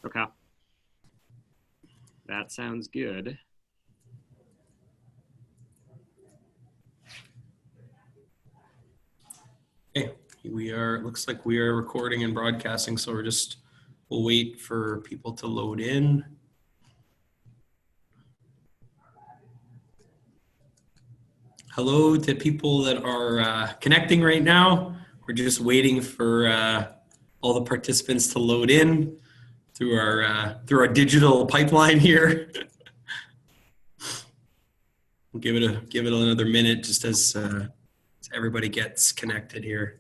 Okay, that sounds good. Okay, looks like we are recording and broadcasting, so we'll wait for people to load in. Hello to people that are connecting right now. We're just waiting for all the participants to load in through our digital pipeline here. We'll give it another minute just as everybody gets connected here.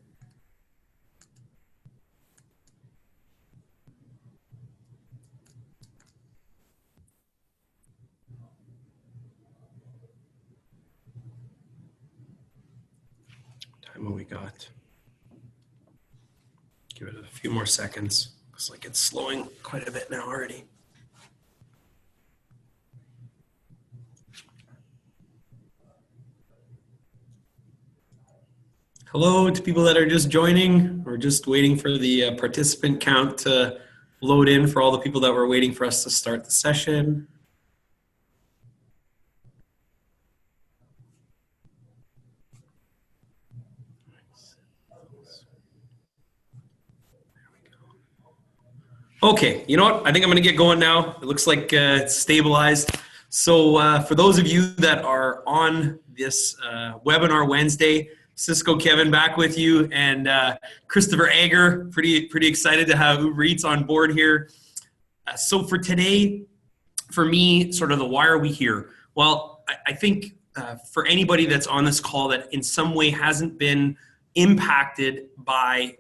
Time what we got. Give it a few more seconds. Looks like it's slowing quite a bit now already. Hello to people that are just joining. We're just waiting for the participant count to load in for all the people that were waiting for us to start the session. Okay, you know what? I think I'm going to get going now. It looks like it's stabilized. So for those of you that are on this webinar Wednesday, Cisco Kevin back with you, and Christopher Ager, pretty excited to have Uber Eats on board here. So for today, for me, sort of the why are we here? Well, I think for anybody that's on this call that in some way hasn't been impacted by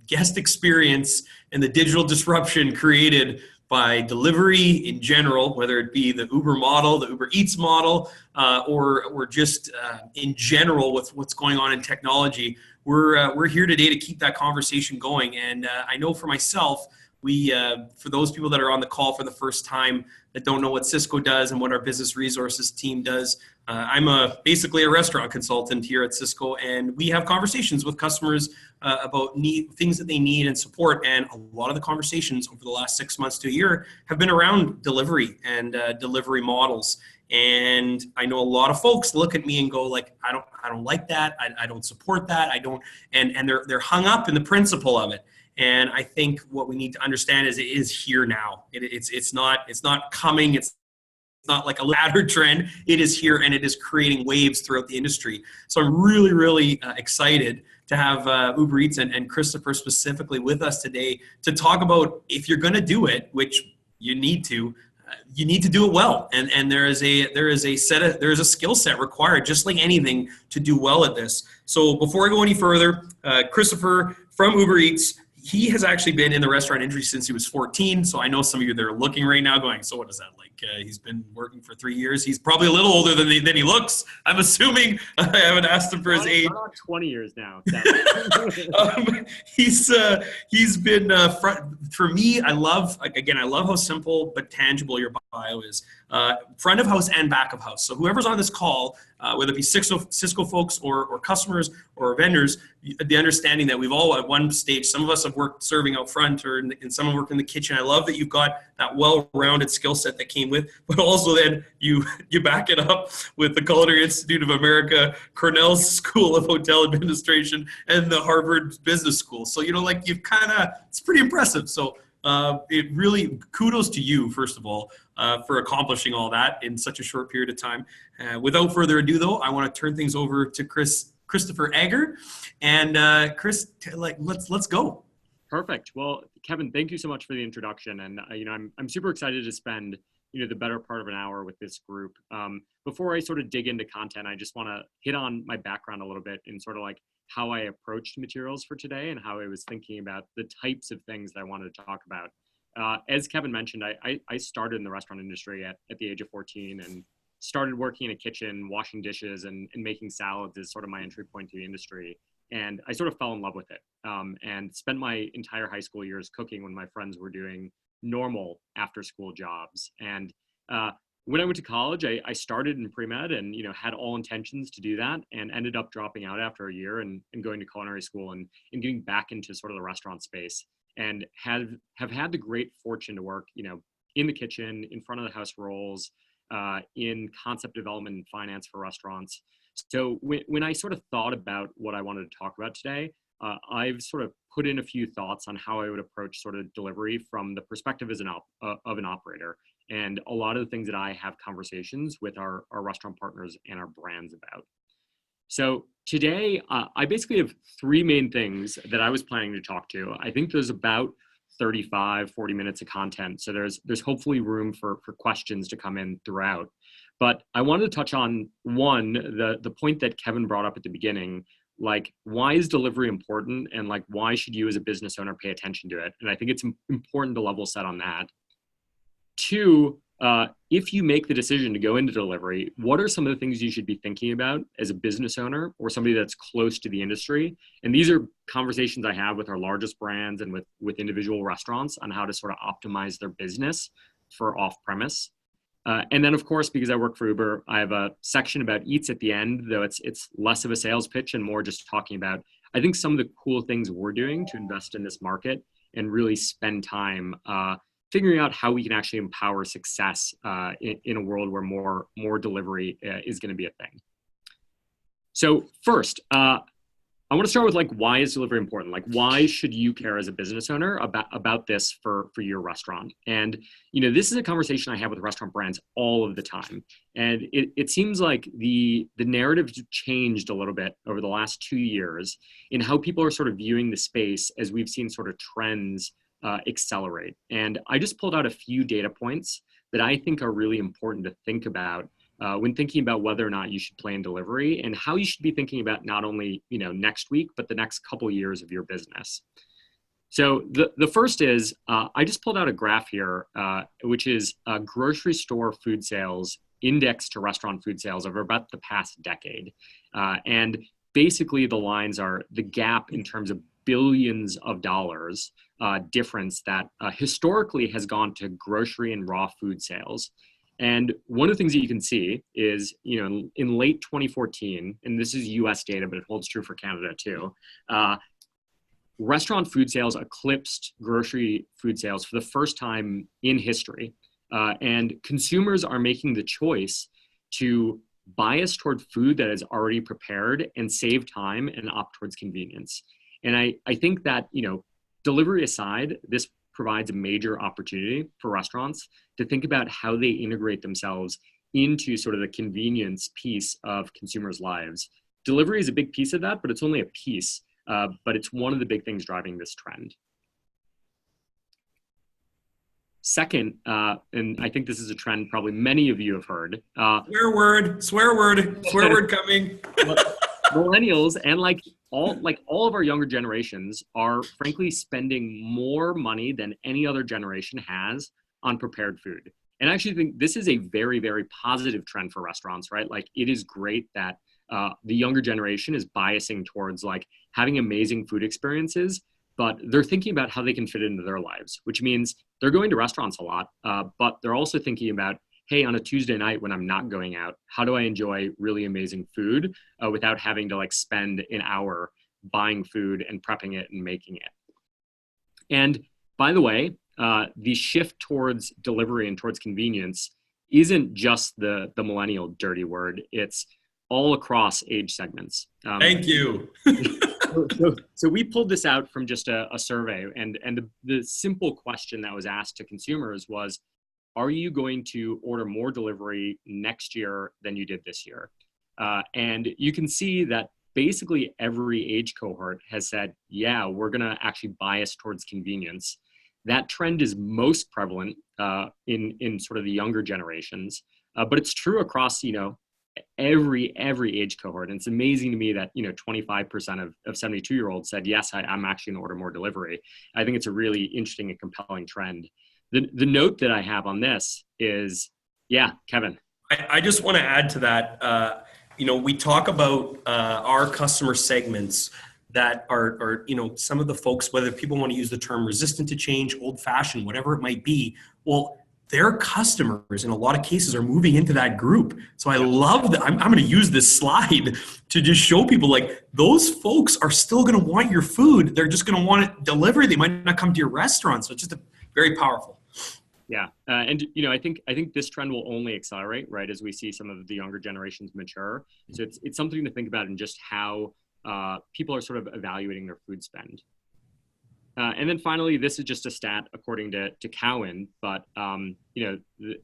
guest experience and the digital disruption created by delivery in general, whether it be the Uber model, the Uber Eats model, or just in general with what's going on in technology, we're here today to keep that conversation going. And I know for myself, for those people that are on the call for the first time that don't know what Cisco does and what our business resources team does, I'm basically a restaurant consultant here at Cisco, and we have conversations with customers about things that they need and support. And a lot of the conversations over the last 6 months to a year have been around delivery and delivery models. And I know a lot of folks look at me and go like, I don't like that. I don't support that. I don't, and they're hung up in the principle of it. And I think what we need to understand is it is here now. It's not coming. It's not like a ladder trend. It is here, and it is creating waves throughout the industry. So I'm really excited to have Uber Eats and Christopher specifically with us today to talk about if you're going to do it, which you need to do it well. And there is a skill set required, just like anything, to do well at this. So before I go any further, Christopher from Uber Eats. He has actually been in the restaurant industry since he was 14. So I know some of you that are looking right now going, so what is that like? He's been working for 3 years. He's probably a little older than he looks, I'm assuming. I haven't asked him for his age. Not 20 years now. He's been, for me, I love how simple but tangible your bio is. Front of house and back of house. So whoever's on this call, whether it be Cisco folks or customers or vendors, the understanding that we've all at one stage, some of us have worked serving out front and some have worked in the kitchen. I love that you've got that well-rounded skill set that came with, but also then you back it up with the Culinary Institute of America, Cornell's School of Hotel Administration, and the Harvard Business School. So, it's pretty impressive. So it really, kudos to you, first of all, for accomplishing all that in such a short period of time. Without further ado, though, I want to turn things over to Christopher Ager. And Chris, let's go. Perfect. Well, Kevin, thank you so much for the introduction. And I'm super excited to spend the better part of an hour with this group. Before I sort of dig into content, I just want to hit on my background a little bit and sort of like how I approached materials for today and how I was thinking about the types of things that I wanted to talk about. As Kevin mentioned, I started in the restaurant industry at the age of 14 and started working in a kitchen, washing dishes and making salads as sort of my entry point to the industry. And I sort of fell in love with it and spent my entire high school years cooking when my friends were doing normal after school jobs. And when I went to college, I started in pre-med and had all intentions to do that and ended up dropping out after a year and going to culinary school and getting back into sort of the restaurant space. and have had the great fortune to work, in the kitchen, in front of the house roles, in concept development and finance for restaurants. So when I sort of thought about what I wanted to talk about today, I've sort of put in a few thoughts on how I would approach sort of delivery from the perspective as of an operator, and a lot of the things that I have conversations with our restaurant partners and our brands about. So today, I basically have three main things that I was planning to talk to. I think there's about 35, 40 minutes of content. So there's hopefully room for questions to come in throughout. But I wanted to touch on one, the point that Kevin brought up at the beginning, like, why is delivery important, and like, why should you as a business owner pay attention to it? And I think it's important to level set on that. Two, if you make the decision to go into delivery, what are some of the things you should be thinking about as a business owner or somebody that's close to the industry? And these are conversations I have with our largest brands and with individual restaurants on how to sort of optimize their business for off-premise. And then, of course, because I work for Uber, I have a section about Eats at the end, though it's less of a sales pitch and more just talking about, I think, some of the cool things we're doing to invest in this market and really spend time figuring out how we can actually empower success in a world where more delivery is going to be a thing. So first, I want to start with, like, why is delivery important? Like, why should you care as a business owner about this for your restaurant? And, this is a conversation I have with restaurant brands all of the time. And it seems like the narrative changed a little bit over the last 2 years in how people are sort of viewing the space as we've seen sort of trends accelerate. And I just pulled out a few data points that I think are really important to think about when thinking about whether or not you should play in delivery, and how you should be thinking about not only next week, but the next couple years of your business. So the first is, I just pulled out a graph here, which is grocery store food sales indexed to restaurant food sales over about the past decade. And basically the lines are the gap in terms of billions of dollars difference that historically has gone to grocery and raw food sales. And one of the things that you can see is, in late 2014, and this is US data, but it holds true for Canada too, restaurant food sales eclipsed grocery food sales for the first time in history. And consumers are making the choice to bias toward food that is already prepared and save time and opt towards convenience. And I think that, delivery aside, this provides a major opportunity for restaurants to think about how they integrate themselves into sort of the convenience piece of consumers' lives. Delivery is a big piece of that, but it's only a piece, but it's one of the big things driving this trend. Second, and I think this is a trend probably many of you have heard. Swear word coming. Millennials and all of our younger generations are frankly spending more money than any other generation has on prepared food. And I actually think this is a very, very positive trend for restaurants, right? Like, it is great that the younger generation is biasing towards like having amazing food experiences, but they're thinking about how they can fit it into their lives, which means they're going to restaurants a lot, but they're also thinking about, hey, on a Tuesday night when I'm not going out, how do I enjoy really amazing food without having to like spend an hour buying food and prepping it and making it? And by the way, the shift towards delivery and towards convenience isn't just the millennial dirty word. It's all across age segments. Thank you. So we pulled this out from just a survey, and the simple question that was asked to consumers was, are you going to order more delivery next year than you did this year? And you can see that basically every age cohort has said, yeah, we're gonna actually bias towards convenience. That trend is most prevalent in sort of the younger generations, but it's true across, every age cohort. And it's amazing to me that 25% of 72-year-olds said, yes, I'm actually going to order more delivery. I think it's a really interesting and compelling trend. The note that I have on this is, yeah, Kevin. I just want to add to that. We talk about our customer segments that are some of the folks, whether people want to use the term resistant to change, old-fashioned, whatever it might be. Well, their customers in a lot of cases are moving into that group. So I love that. I'm going to use this slide to just show people like those folks are still going to want your food. They're just going to want it delivered. They might not come to your restaurant. So it's just very powerful. Yeah, and I think this trend will only accelerate, right, as we see some of the younger generations mature. So it's something to think about in just how people are sort of evaluating their food spend. And then finally, this is just a stat according to Cowen, but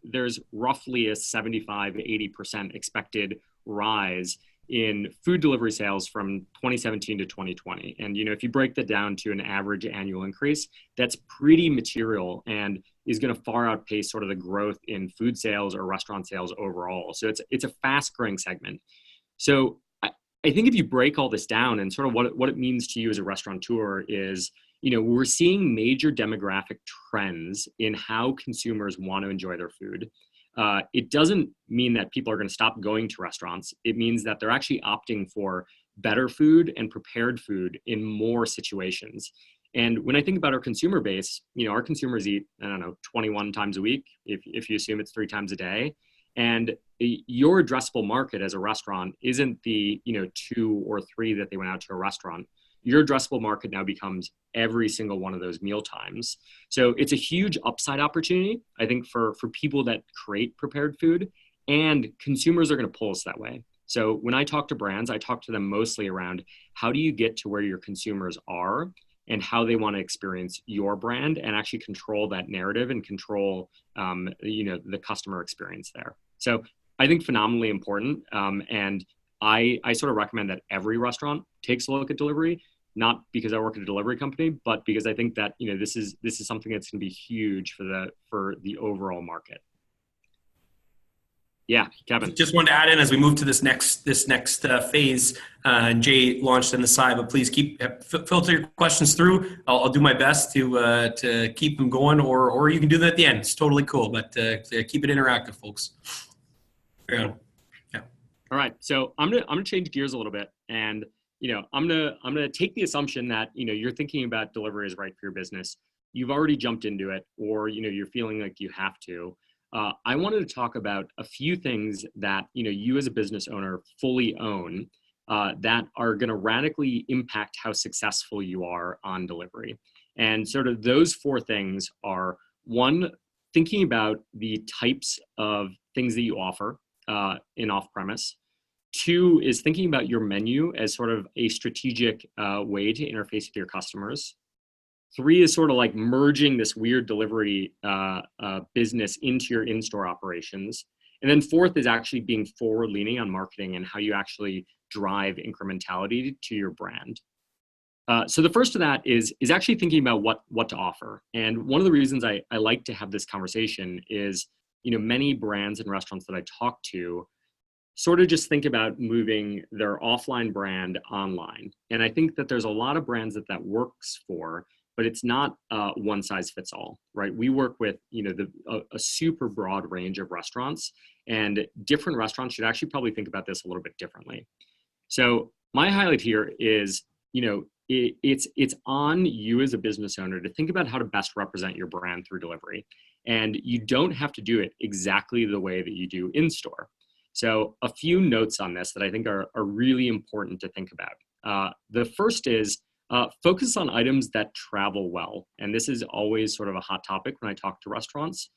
there's roughly a 75 to 80% expected rise in food delivery sales from 2017 to 2020. And if you break that down to an average annual increase, that's pretty material and is going to far outpace sort of the growth in food sales or restaurant sales overall. So it's a fast growing segment. So I think if you break all this down and sort of what it means to you as a restaurateur is, we're seeing major demographic trends in how consumers want to enjoy their food. It doesn't mean that people are going to stop going to restaurants. It means that they're actually opting for better food and prepared food in more situations. And when I think about our consumer base, our consumers eat, 21 times a week, if you assume it's 3 times a day. And your addressable market as a restaurant isn't the, 2 or 3 that they went out to a restaurant. Your addressable market now becomes every single one of those meal times. So it's a huge upside opportunity, I think, for people that create prepared food, and consumers are going to pull us that way. So when I talk to brands, I talk to them mostly around how do you get to where your consumers are and how they want to experience your brand and actually control that narrative and control, the customer experience there. So I think phenomenally important. And I sort of recommend that every restaurant takes a look at delivery, not because I work at a delivery company, but because I think that, this is something that's going to be huge for the overall market. Yeah, Kevin. Just wanted to add in as we move to this next phase. And Jay launched on the side, but please filter your questions through. I'll do my best to keep them going, or you can do that at the end. It's totally cool, but keep it interactive, folks. Yeah. All right, so I'm gonna change gears a little bit, and I'm gonna take the assumption that you're thinking about delivery is right for your business. You've already jumped into it, or you're feeling like you have to. I wanted to talk about a few things that you as a business owner fully own that are going to radically impact how successful you are on delivery. And sort of those 4 things are: 1, thinking about the types of things that you offer in off-premise. 2 is thinking about your menu as sort of a strategic way to interface with your customers. 3 is sort of like merging this weird delivery business into your in-store operations. And then 4th is actually being forward-leaning on marketing and how you actually drive incrementality to your brand. So the first of that is actually thinking about what to offer. And one of the reasons I like to have this conversation is, many brands and restaurants that I talk to sort of just think about moving their offline brand online. And I think that there's a lot of brands that works for, but it's not one size fits all, right? We work with, a super broad range of restaurants, and different restaurants should actually probably think about this a little bit differently. So my highlight here is, it's on you as a business owner to think about how to best represent your brand through delivery. And you don't have to do it exactly the way that you do in store. So a few notes on this that I think are really important to think about. The first is focus on items that travel well. And this is always sort of a hot topic when I talk to restaurants.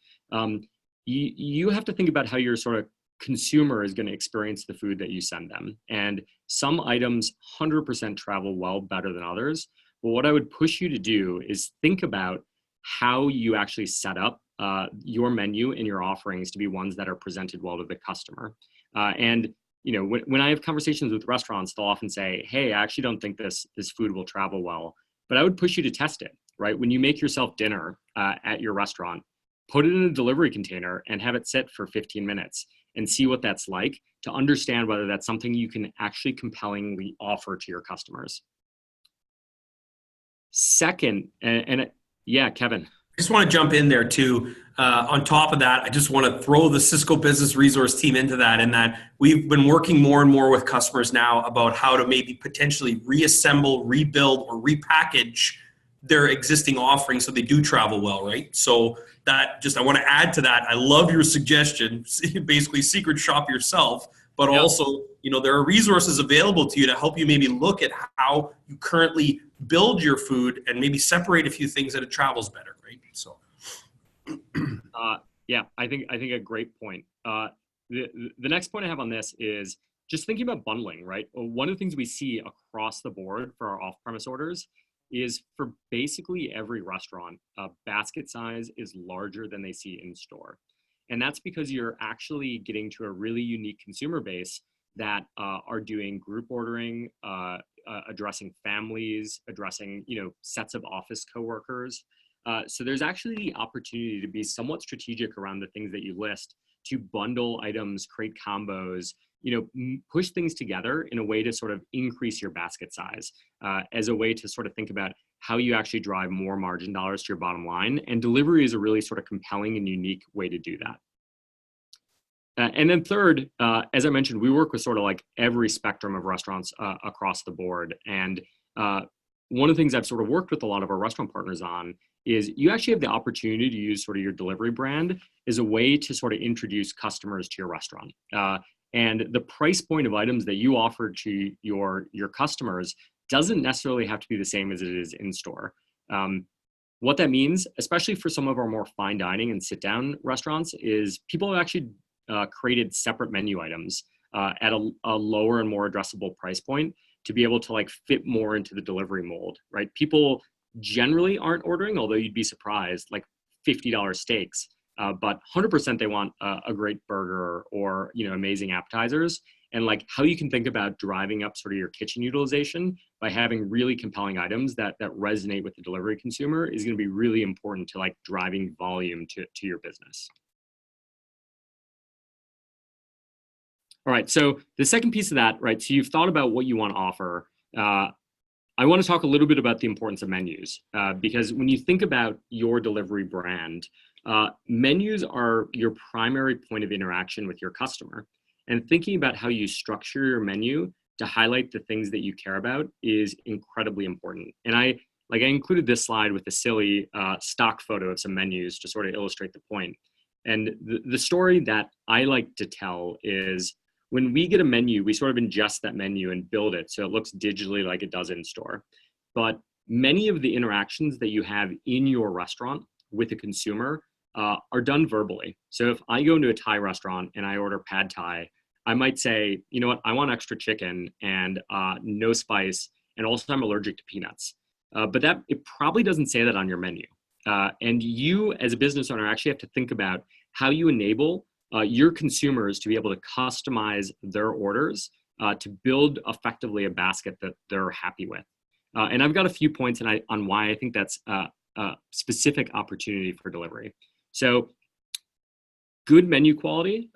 You have to think about how your sort of consumer is going to experience the food that you send them. And some items 100% travel well better than others. But what I would push you to do is think about how you actually set up your menu and your offerings to be ones that are presented well to the customer. And when I have conversations with restaurants, they'll often say, hey, I actually don't think this food will travel well. But I would push you to test it, right? When you make yourself dinner at your restaurant, put it in a delivery container and have it sit for 15 minutes and see what that's like to understand whether that's something you can actually compellingly offer to your customers. Second, yeah, Kevin. I just want to jump in there too. On top of that, I just want to throw the Cisco Business Resource team into that, in that we've been working more and more with customers now about how to maybe potentially reassemble, rebuild, or repackage their existing offerings so they do travel well, right? So that just, I want to add to that. I love your suggestion, basically secret shop yourself, but Yeah. also, there are resources available to you to help you maybe look at how you currently build your food and maybe separate a few things that it travels better, right? So. Yeah, I think a great point. The next point I have on this is just thinking about bundling, right? One of the things we see across the board for our off-premise orders is for basically every restaurant, basket size is larger than they see in store. And that's because you're actually getting to a really unique consumer base that are doing group ordering, addressing families, addressing sets of office coworkers. So there's actually the opportunity to be somewhat strategic around the things that you list, to bundle items, create combos, push things together in a way to sort of increase your basket size, as a way to sort of think about how you actually drive more margin dollars to your bottom line. And delivery is a really sort of compelling and unique way to do that. And then third, as I mentioned, we work with sort of like every spectrum of restaurants across the board. And one of the things I've sort of worked with a lot of our restaurant partners on is you actually have the opportunity to use sort of your delivery brand as a way to sort of introduce customers to your restaurant. And the price point of items that you offer to your customers doesn't necessarily have to be the same as it is in store. What that means, especially for some of our more fine dining and sit down restaurants, is people have actually created separate menu items at a lower and more addressable price point to be able to like fit more into the delivery mold, right? People generally aren't ordering, although you'd be surprised, like $50 steaks, but 100% they want a great burger or amazing appetizers. And like how you can think about driving up sort of your kitchen utilization by having really compelling items that resonate with the delivery consumer is going to be really important to like driving volume to your business. All right, so the second piece of that, right, so you've thought about what you want to offer. I want to talk a little bit about the importance of menus, because when you think about your delivery brand, menus are your primary point of interaction with your customer. And thinking about how you structure your menu to highlight the things that you care about is incredibly important. And I included this slide with a silly stock photo of some menus to sort of illustrate the point. And the story that I like to tell is, when we get a menu, we sort of ingest that menu and build it so it looks digitally like it does in store. But many of the interactions that you have in your restaurant with a consumer are done verbally. So if I go into a Thai restaurant and I order pad Thai, I might say, you know what, I want extra chicken and no spice, and also I'm allergic to peanuts. But it probably doesn't say that on your menu. And you as a business owner actually have to think about how you enable your consumers to be able to customize their orders to build effectively a basket that they're happy with. And I've got a few points on why I think that's a specific opportunity for delivery. So good menu quality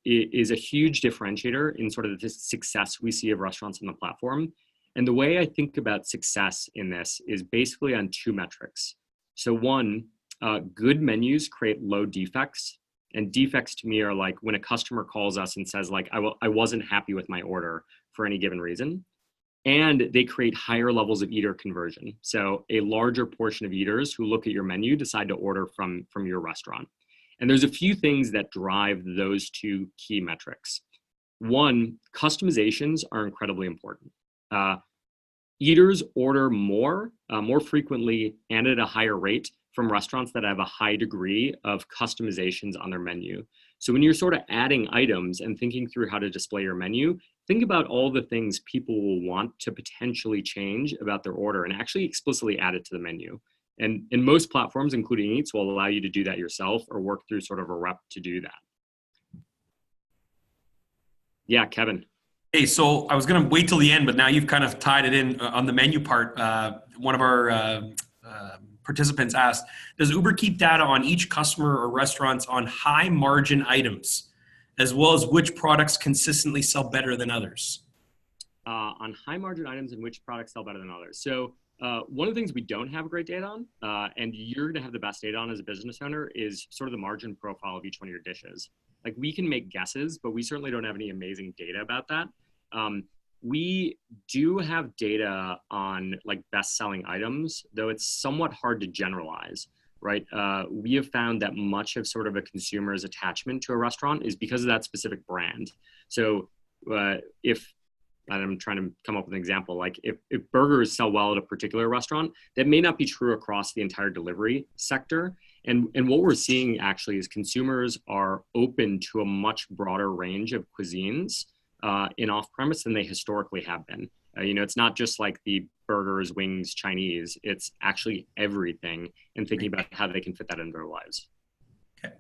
is a huge differentiator in sort of the success we see of restaurants on the platform. And the way I think about success in this is basically on two metrics. So one, good menus create low defects. And defects to me are like when a customer calls us and says like, I wasn't happy with my order for any given reason. And they create higher levels of eater conversion. So a larger portion of eaters who look at your menu decide to order from your restaurant. And there's a few things that drive those two key metrics. One, customizations are incredibly important. Eaters order more frequently and at a higher rate from restaurants that have a high degree of customizations on their menu. So when you're sort of adding items and thinking through how to display your menu, think about all the things people will want to potentially change about their order and actually explicitly add it to the menu. And most platforms, including Eats, will allow you to do that yourself or work through sort of a rep to do that. Yeah, Kevin. Hey, so I was going to wait till the end, but now you've kind of tied it in on the menu part. One of our participants asked, does Uber keep data on each customer or restaurants on high margin items, as well as which products consistently sell better than others? On high margin items and which products sell better than others. So one of the things we don't have great data on, and you're going to have the best data on as a business owner, is sort of the margin profile of each one of your dishes. Like we can make guesses, but we certainly don't have any amazing data about that. We do have data on like best selling items, though it's somewhat hard to generalize. right? We have found that much of sort of a consumer's attachment to a restaurant is because of that specific brand. So if and I'm trying to come up with an example, like if burgers sell well at a particular restaurant, that may not be true across the entire delivery sector. And what we're seeing actually is consumers are open to a much broader range of cuisines in off-premise than they historically have been. It's not just like the burgers, wings, Chinese, it's actually everything, and thinking about how they can fit that into their lives. Okay.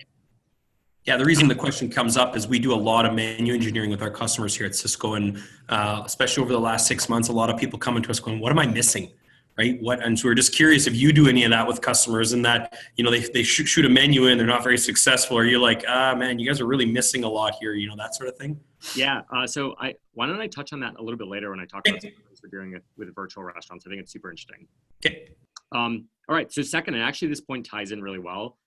Yeah, the reason the question comes up is we do a lot of menu engineering with our customers here at Cisco, and especially over the last 6 months, a lot of people coming to us going, what am I missing? Right? And so we're just curious if you do any of that with customers, and that, they shoot a menu in, they're not very successful, or you're like, man, you guys are really missing a lot here, that sort of thing. Yeah. So why don't I touch on that a little bit later when I talk about what we're doing with virtual restaurants. I think it's super interesting. Okay. All right. So second, and actually this point ties in really well.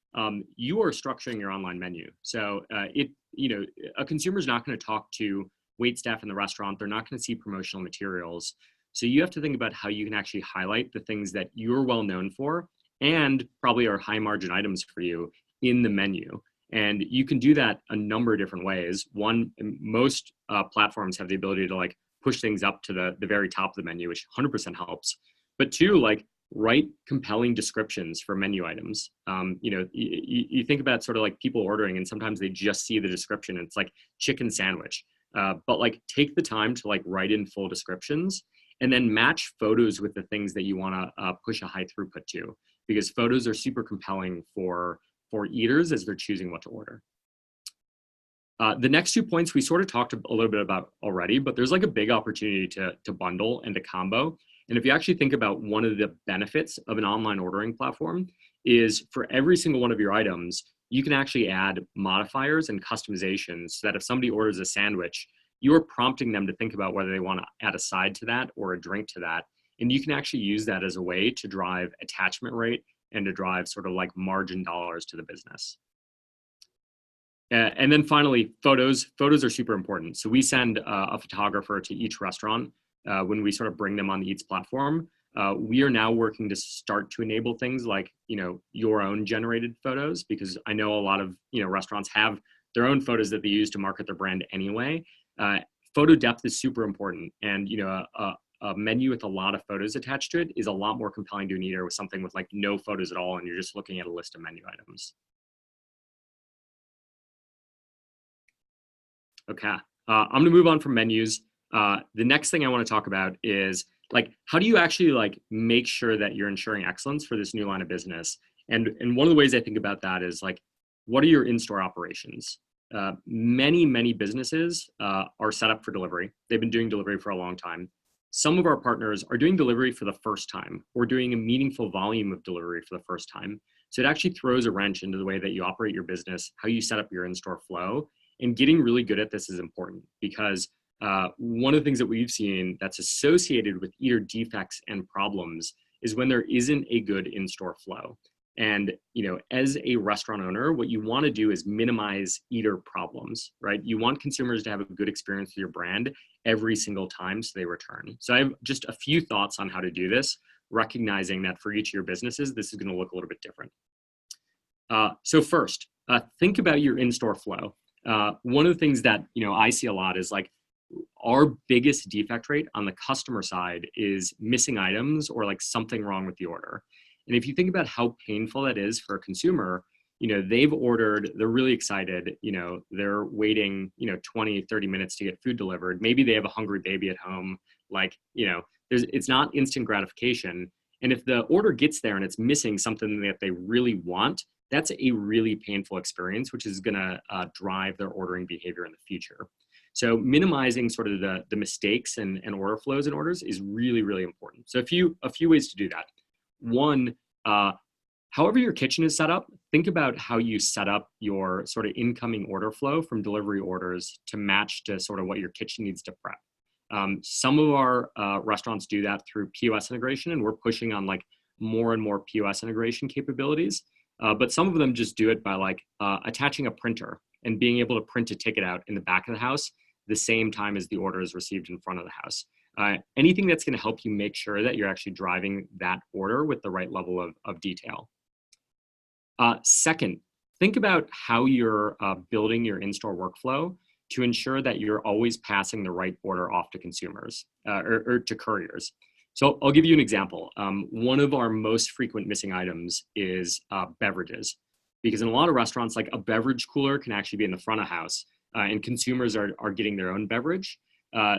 You are structuring your online menu. So a consumer is not going to talk to wait staff in the restaurant. They're not going to see promotional materials. So you have to think about how you can actually highlight the things that you're well known for and probably are high margin items for you in the menu. And you can do that a number of different ways. One, most platforms have the ability to like push things up to the very top of the menu, which 100% helps. But two, like write compelling descriptions for menu items. You think about sort of like people ordering and sometimes they just see the description and it's like chicken sandwich. But like take the time to like write in full descriptions and then match photos with the things that you want to push a high throughput to, because photos are super compelling for eaters as they're choosing what to order. The next 2 points we sort of talked a little bit about already, but there's like a big opportunity to bundle and to combo. And if you actually think about one of the benefits of an online ordering platform is for every single one of your items, you can actually add modifiers and customizations so that if somebody orders a sandwich, you're prompting them to think about whether they want to add a side to that or a drink to that. And you can actually use that as a way to drive attachment rate and to drive sort of like margin dollars to the business. And then finally, photos. Photos are super important. So we send a photographer to each restaurant when we sort of bring them on the Eats platform. We are now working to start to enable things like, your own generated photos, because I know a lot of, restaurants have their own photos that they use to market their brand anyway. Photo depth is super important. And, a menu with a lot of photos attached to it is a lot more compelling to an eater with something with like no photos at all and you're just looking at a list of menu items. Okay, I'm gonna move on from menus. The next thing I want to talk about is like, how do you actually like make sure that you're ensuring excellence for this new line of business? And one of the ways I think about that is like, what are your in-store operations? Many businesses are set up for delivery. They've been doing delivery for a long time. Some of our partners are doing delivery for the first time or doing a meaningful volume of delivery for the first time. So it actually throws a wrench into the way that you operate your business, how you set up your in-store flow. And getting really good at this is important because one of the things that we've seen that's associated with eater defects and problems is when there isn't a good in-store flow. And, as a restaurant owner, what you want to do is minimize eater problems, right? You want consumers to have a good experience with your brand every single time so they return. So I have just a few thoughts on how to do this, recognizing that for each of your businesses, this is going to look a little bit different. So first, think about your in-store flow. One of the things that, I see a lot is like our biggest defect rate on the customer side is missing items or like something wrong with the order. And if you think about how painful that is for a consumer, they've ordered, they're really excited, they're waiting, 20, 30 minutes to get food delivered. Maybe they have a hungry baby at home. Like, it's not instant gratification. And if the order gets there and it's missing something that they really want, that's a really painful experience, which is going to drive their ordering behavior in the future. So minimizing sort of the mistakes and order flows and orders is really, really important. So a few ways to do that. One, however your kitchen is set up, think about how you set up your sort of incoming order flow from delivery orders to match to sort of what your kitchen needs to prep. Some of our restaurants do that through POS integration, and we're pushing on like more and more POS integration capabilities. But some of them just do it by like attaching a printer and being able to print a ticket out in the back of the house the same time as the order is received in front of the house. Anything that's going to help you make sure that you're actually driving that order with the right level of detail. Second, think about how you're building your in-store workflow to ensure that you're always passing the right order off to consumers or to couriers. So I'll give you an example. One of our most frequent missing items is beverages, because in a lot of restaurants, like a beverage cooler can actually be in the front of house, and consumers are getting their own beverage.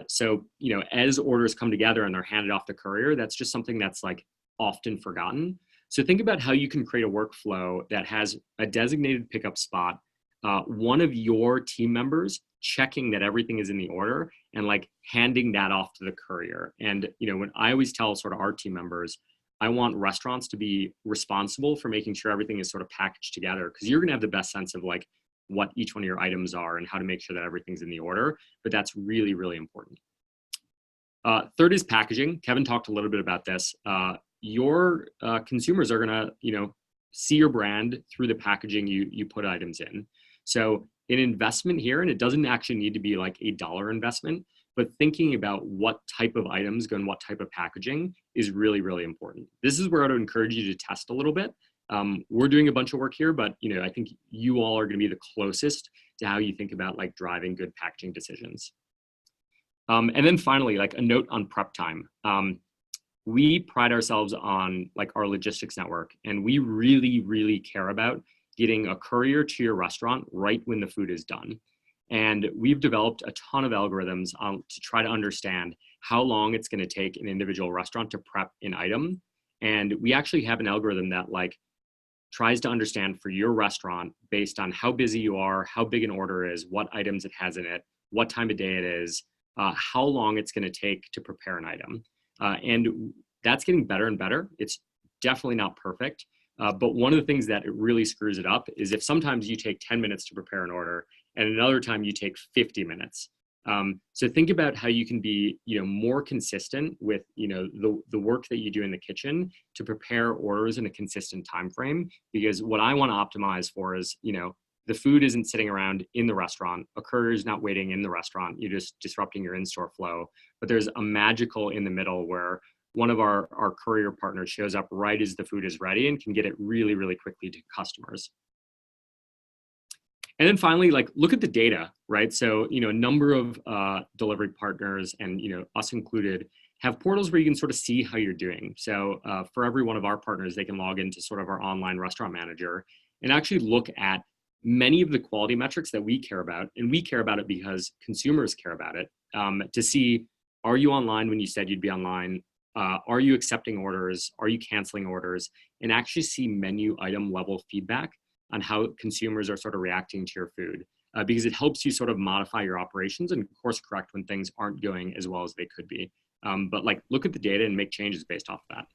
So, as orders come together and they're handed off to courier, that's just something that's like often forgotten. So think about how you can create a workflow that has a designated pickup spot, one of your team members checking that everything is in the order and like handing that off to the courier. And, when I always tell sort of our team members, I want restaurants to be responsible for making sure everything is sort of packaged together, because you're going to have the best sense of like what each one of your items are and how to make sure that everything's in the order. But that's really, really important. Third is packaging. Kevin talked a little bit about this. Your consumers are going to, see your brand through the packaging you put items in. So an investment here, and it doesn't actually need to be like a dollar investment, but thinking about what type of items go in what type of packaging is really, really important. This is where I would encourage you to test a little bit. We're doing a bunch of work here, but I think you all are going to be the closest to how you think about like driving good packaging decisions. And then finally, like a note on prep time. We pride ourselves on like our logistics network, and we really, really care about getting a courier to your restaurant right when the food is done. And we've developed a ton of algorithms to try to understand how long it's going to take an individual restaurant to prep an item. And we actually have an algorithm that like tries to understand for your restaurant based on how busy you are, how big an order is, what items it has in it, what time of day it is, how long it's going to take to prepare an item. And that's getting better and better. It's definitely not perfect. But one of the things that it really screws it up is if sometimes you take 10 minutes to prepare an order and another time you take 50 minutes. So think about how you can be, more consistent with, the work that you do in the kitchen to prepare orders in a consistent time frame. Because what I want to optimize for is, the food isn't sitting around in the restaurant. A courier is not waiting in the restaurant. You're just disrupting your in-store flow. But there's a magical in the middle where one of our courier partners shows up right as the food is ready and can get it really, really quickly to customers. And then finally, like look at the data, right? So, a number of delivery partners and, us included have portals where you can sort of see how you're doing. So for every one of our partners, they can log into sort of our online restaurant manager and actually look at many of the quality metrics that we care about. And we care about it because consumers care about it, to see, are you online when you said you'd be online? Are you accepting orders? Are you canceling orders? And actually see menu item level feedback on how consumers are sort of reacting to your food, because it helps you sort of modify your operations and course correct when things aren't going as well as they could be. But like look at the data and make changes based off of that.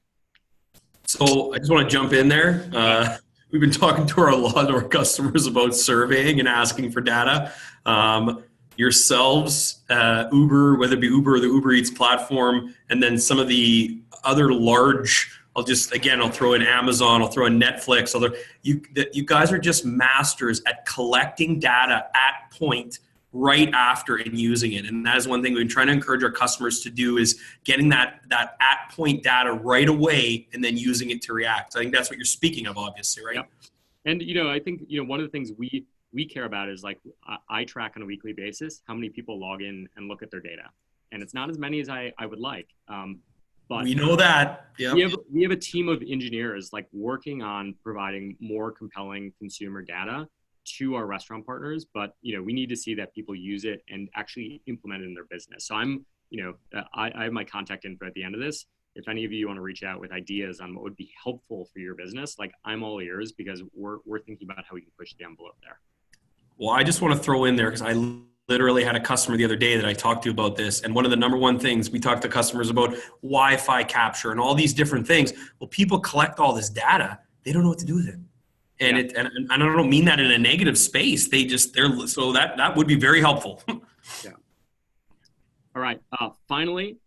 So I just want to jump in there. We've been talking to a lot of our customers about surveying and asking for data. Yourselves, Uber, whether it be Uber or the Uber Eats platform, and then some of the other large, I'll throw in Amazon, I'll throw in Netflix. You guys are just masters at collecting data at point right after and using it. And that is one thing we've been trying to encourage our customers to do, is getting that at point data right away and then using it to react. So I think that's what you're speaking of, obviously, right? Yep. And, I think, one of the things we care about is like, I track on a weekly basis how many people log in and look at their data. And it's not as many as I would like. But we know that. Yep. We have a team of engineers like working on providing more compelling consumer data to our restaurant partners, but we need to see that people use it and actually implement it in their business. So I have my contact info at the end of this. If any of you want to reach out with ideas on what would be helpful for your business, like I'm all ears, because we're thinking about how we can push the envelope there. Well, I just want to throw in there, because I literally had a customer the other day that I talked to about this. And one of the number one things we talk to customers about, Wi-Fi capture and all these different things. Well, people collect all this data. They don't know what to do with it. And and I don't mean that in a negative space. So that would be very helpful. Yeah. All right. Finally,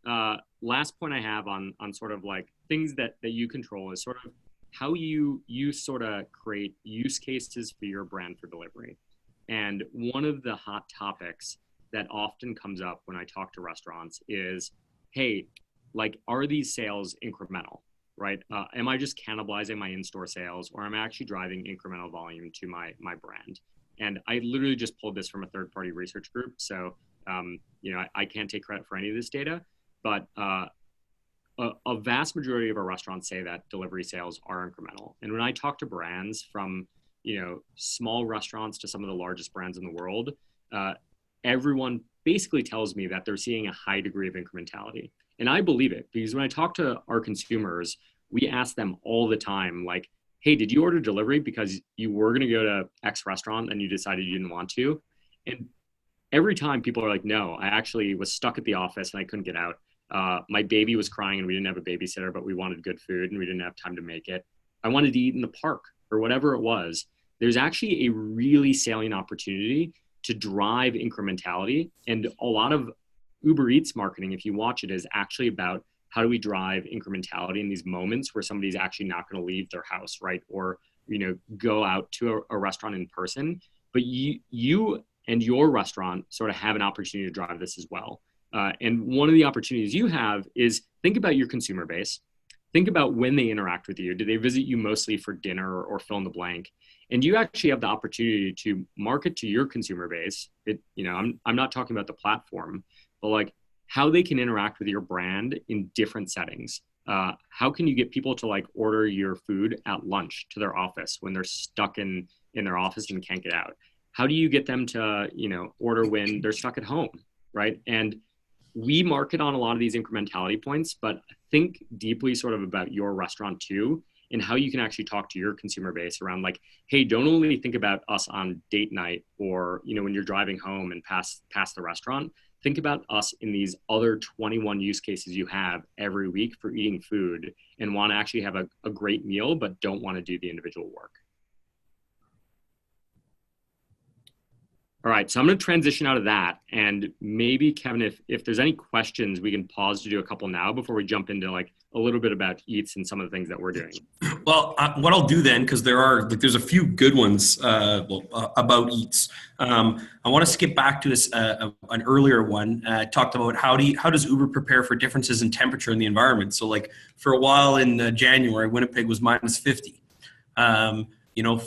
last point I have on sort of like things that you control is sort of how you sort of create use cases for your brand for delivery. And one of the hot topics that often comes up when I talk to restaurants is, hey, like, are these sales incremental? right? Am I just cannibalizing my in-store sales, or am I actually driving incremental volume to my brand? And I literally just pulled this from a third-party research group. So, I can't take credit for any of this data, but a vast majority of our restaurants say that delivery sales are incremental. And when I talk to brands from, small restaurants to some of the largest brands in the world, everyone basically tells me that they're seeing a high degree of incrementality. And I believe it, because when I talk to our consumers, we ask them all the time, like, hey, did you order delivery because you were going to go to X restaurant and you decided you didn't want to? And every time people are like, no, I actually was stuck at the office and I couldn't get out. My baby was crying and we didn't have a babysitter, but we wanted good food and we didn't have time to make it. I wanted to eat in the park or whatever it was. There's actually a really salient opportunity to drive incrementality. And a lot of Uber Eats marketing, if you watch it, is actually about how do we drive incrementality in these moments where somebody's actually not going to leave their house, right? Or, go out to a restaurant in person. But you and your restaurant sort of have an opportunity to drive this as well. And one of the opportunities you have is think about your consumer base. Think about when they interact with you. Do they visit you mostly for dinner or fill in the blank? And you actually have the opportunity to market to your consumer base. I'm not talking about the platform, but like how they can interact with your brand in different settings. How can you get people to like order your food at lunch to their office when they're stuck in their office and can't get out? How do you get them to, order when they're stuck at home, right? And we market on a lot of these incrementality points, but think deeply sort of about your restaurant too, and how you can actually talk to your consumer base around like, hey, don't only think about us on date night or, when you're driving home and past the restaurant. Think about us in these other 21 use cases you have every week for eating food and want to actually have a great meal, but don't want to do the individual work. All right, so I'm going to transition out of that, and maybe Kevin, if there's any questions, we can pause to do a couple now before we jump into like a little bit about Eats and some of the things that we're doing. Well, what I'll do then, because there's a few good ones about Eats. I want to skip back to an earlier one. Talked about how does Uber prepare for differences in temperature in the environment. So like for a while in January, Winnipeg was minus 50.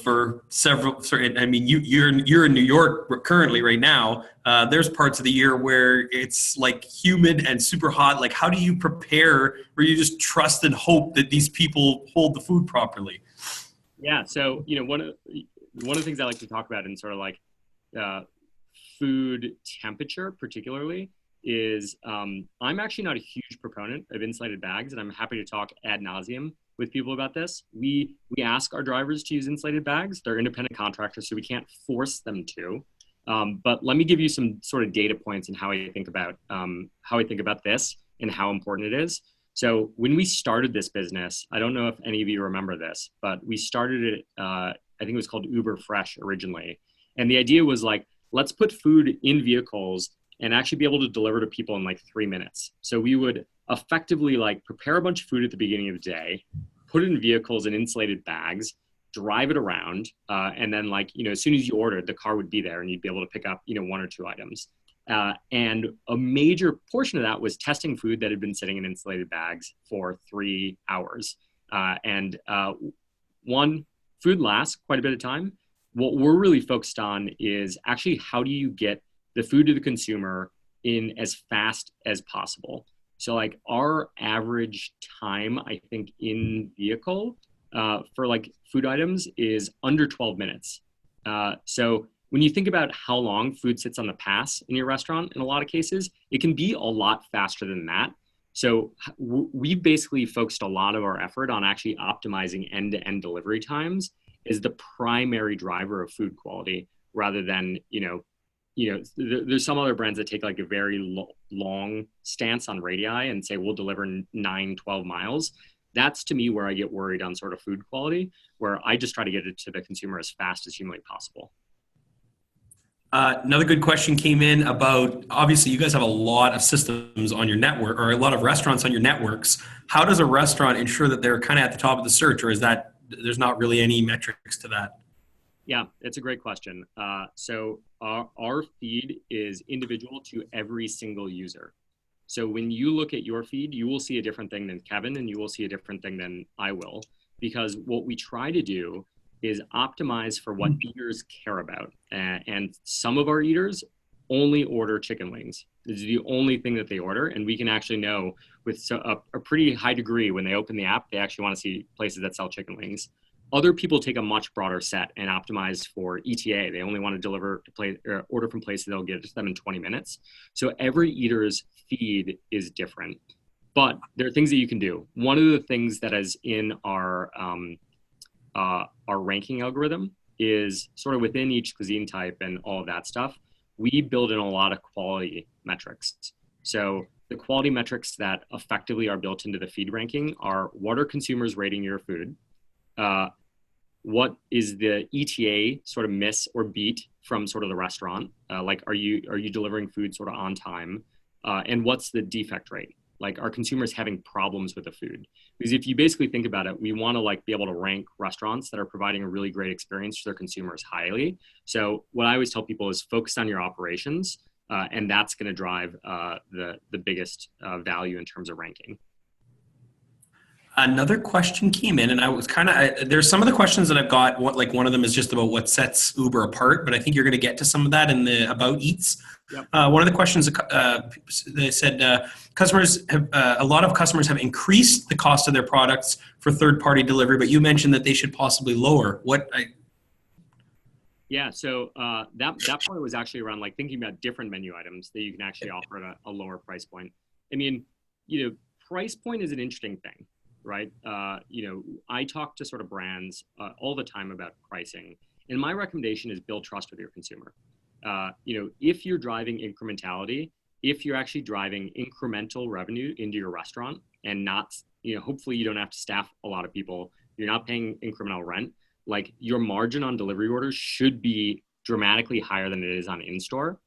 For several, I mean, you're in New York currently right now. There's parts of the year where it's like humid and super hot. Like, how do you prepare, or you just trust and hope that these people hold the food properly? Yeah. So, one of the things I like to talk about in sort of like food temperature, particularly, is I'm actually not a huge proponent of insulated bags, and I'm happy to talk ad nauseum with people about this. We ask our drivers to use insulated bags. They're independent contractors, so we can't force them to. But let me give you some sort of data points and how I think about this and how important it is. So when we started this business, I don't know if any of you remember this, but we started it. I think it was called Uber Fresh originally, and the idea was like, let's put food in vehicles and actually be able to deliver to people in like 3 minutes. So we would effectively like prepare a bunch of food at the beginning of the day, put it in vehicles in insulated bags, drive it around, and then like, as soon as you ordered, the car would be there and you'd be able to pick up, 1 or 2 items. And a major portion of that was testing food that had been sitting in insulated bags for 3 hours. One, food lasts quite a bit of time. What we're really focused on is actually how do you get the food to the consumer in as fast as possible. So like our average time, I think in vehicle for like food items is under 12 minutes. So when you think about how long food sits on the pass in your restaurant, in a lot of cases, it can be a lot faster than that. So we've basically focused a lot of our effort on actually optimizing end-to-end delivery times as the primary driver of food quality, rather than, there's some other brands that take like a very long stance on radii and say, we'll deliver 9, 12 miles. That's to me where I get worried on sort of food quality, where I just try to get it to the consumer as fast as humanly possible. Another good question came in about, obviously you guys have a lot of systems on your network, or a lot of restaurants on your networks. How does a restaurant ensure that they're kind of at the top of the search, or is that there's not really any metrics to that? Yeah, it's a great question. So our feed is individual to every single user. So when you look at your feed, you will see a different thing than Kevin, and you will see a different thing than I will, because what we try to do is optimize for what eaters care about. And some of our eaters only order chicken wings. This is the only thing that they order. And we can actually know with a pretty high degree when they open the app, they actually want to see places that sell chicken wings. Other people take a much broader set and optimize for ETA. They only want to deliver or order from places that'll get it to them in 20 minutes. So every eater's feed is different. But there are things that you can do. One of the things that is in our ranking algorithm is sort of within each cuisine type and all of that stuff, we build in a lot of quality metrics. So the quality metrics that effectively are built into the feed ranking are: what are consumers rating your food? What is the ETA sort of miss or beat from sort of the restaurant? Like, are you delivering food sort of on time? And what's the defect rate? Like, are consumers having problems with the food? Because if you basically think about it, we want to like be able to rank restaurants that are providing a really great experience to their consumers highly. So what I always tell people is focus on your operations, and that's going to drive the biggest value in terms of ranking. Another question came in, and I was there's some of the questions that I've got. One of them is just about what sets Uber apart, but I think you're going to get to some of that in the About Eats. Yep. One of the questions they said customers have a lot of customers have increased the cost of their products for third-party delivery, but you mentioned that they should possibly lower. Yeah, so that point was actually around like thinking about different menu items that you can actually offer at a lower price point. I mean, price point is an interesting thing, right? I talk to sort of brands all the time about pricing, and my recommendation is build trust with your consumer. If you're driving incrementality, if you're actually driving incremental revenue into your restaurant and not, hopefully you don't have to staff a lot of people, you're not paying incremental rent, like your margin on delivery orders should be dramatically higher than it is on in-store.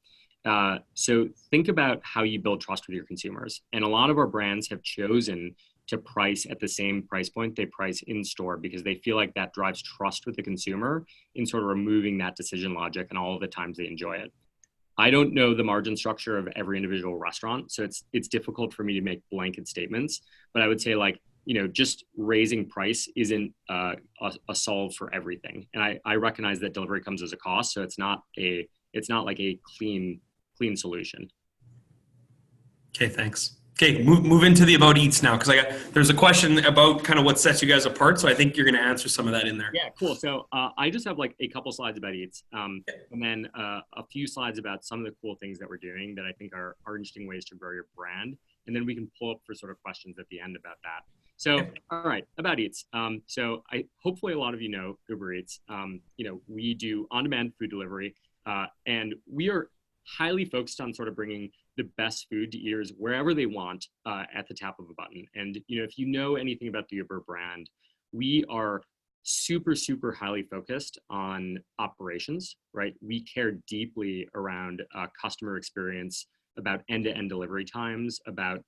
So think about how you build trust with your consumers. And a lot of our brands have chosen to price at the same price point they price in store because they feel like that drives trust with the consumer in sort of removing that decision logic and all of the times they enjoy it. I don't know the margin structure of every individual restaurant, so it's difficult for me to make blanket statements, but I would say like, just raising price isn't a solve for everything. And I recognize that delivery comes as a cost, so it's not like a clean solution. Okay, thanks. Okay, move into the About Eats now, because there's a question about kind of what sets you guys apart, so I think you're going to answer some of that in there. Yeah, cool. So I just have like a couple slides about Eats, and then a few slides about some of the cool things that we're doing that I think are interesting ways to grow your brand, and then we can pull up for sort of questions at the end about that. So, all right, about Eats. So hopefully a lot of you know Uber Eats. We do on-demand food delivery, and we are highly focused on sort of bringing the best food to eaters wherever they want at the tap of a button. And if you know anything about the Uber brand, we are super, super highly focused on operations, right? We care deeply around customer experience, about end-to-end delivery times, about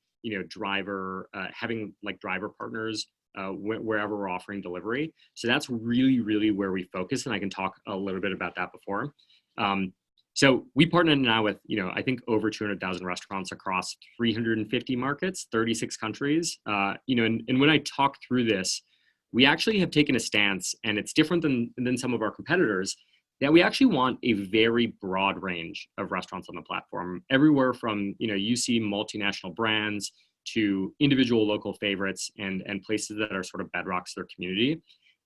driver having like driver partners wherever we're offering delivery. So that's really, really where we focus, and I can talk a little bit about that before. So we partner now with, I think over 200,000 restaurants across 350 markets, 36 countries. And when I talk through this, we actually have taken a stance, and it's different than some of our competitors, that we actually want a very broad range of restaurants on the platform, everywhere from, you see multinational brands to individual local favorites and places that are sort of bedrocks to their community.